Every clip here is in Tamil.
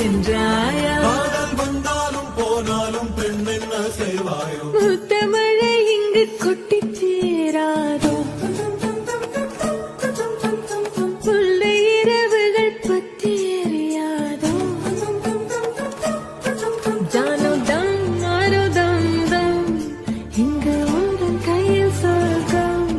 சென்றாயா காதல் வந்தாலும் போனாலும் பெண் என்ன செய்வாயோ முத்தமழை இங்கு கொட்டி சேராதோ முல்லை இரவுகள் பத்தி எறியாதோ ஜானோ தம் மாரோ தம் தம் இங்கு உந்தன் கையில் சொர்க்கம்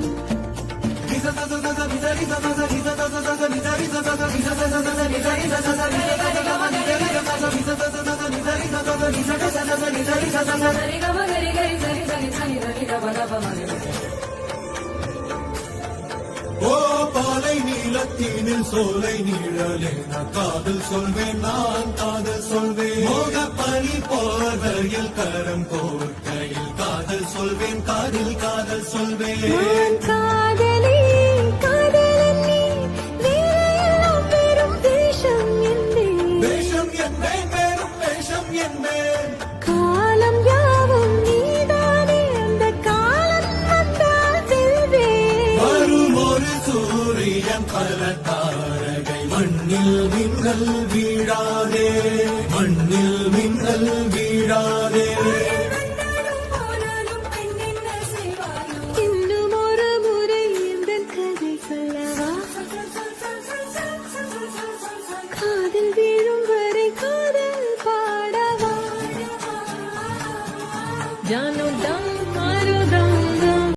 ஓ பாலை நீலத்தீனில் சோலை நீழலே நான் காதல் சொல்வேன் நான் காதல் சொல்வேன் மோக பனி போர்வையில் கரம் கோர்க்கையில் காதல் சொல்வேன் காதல் காதல் சொல்வேன் நான் காதலி காதலன் நீ வேறெல்லாம் வெறும் வேஷம் என்பேன் வேஷம் என்பேன் வேறும் வேஷம் என்பேன் காலம் யாவும் நீதானே அந்த காலம் வந்தால் வெல்வேன் வரும் ஒரு சூரியன் பல தாரகை மண்ணில் மின்னல் வீழாதே மண்ணில் மின்னல் வீழாதே இன்னும் ஒரு முறை இந்த கதை சொல்லவா காதல் வீழும் வரை காதல் பாடவா ஜானோ தம் மாரோ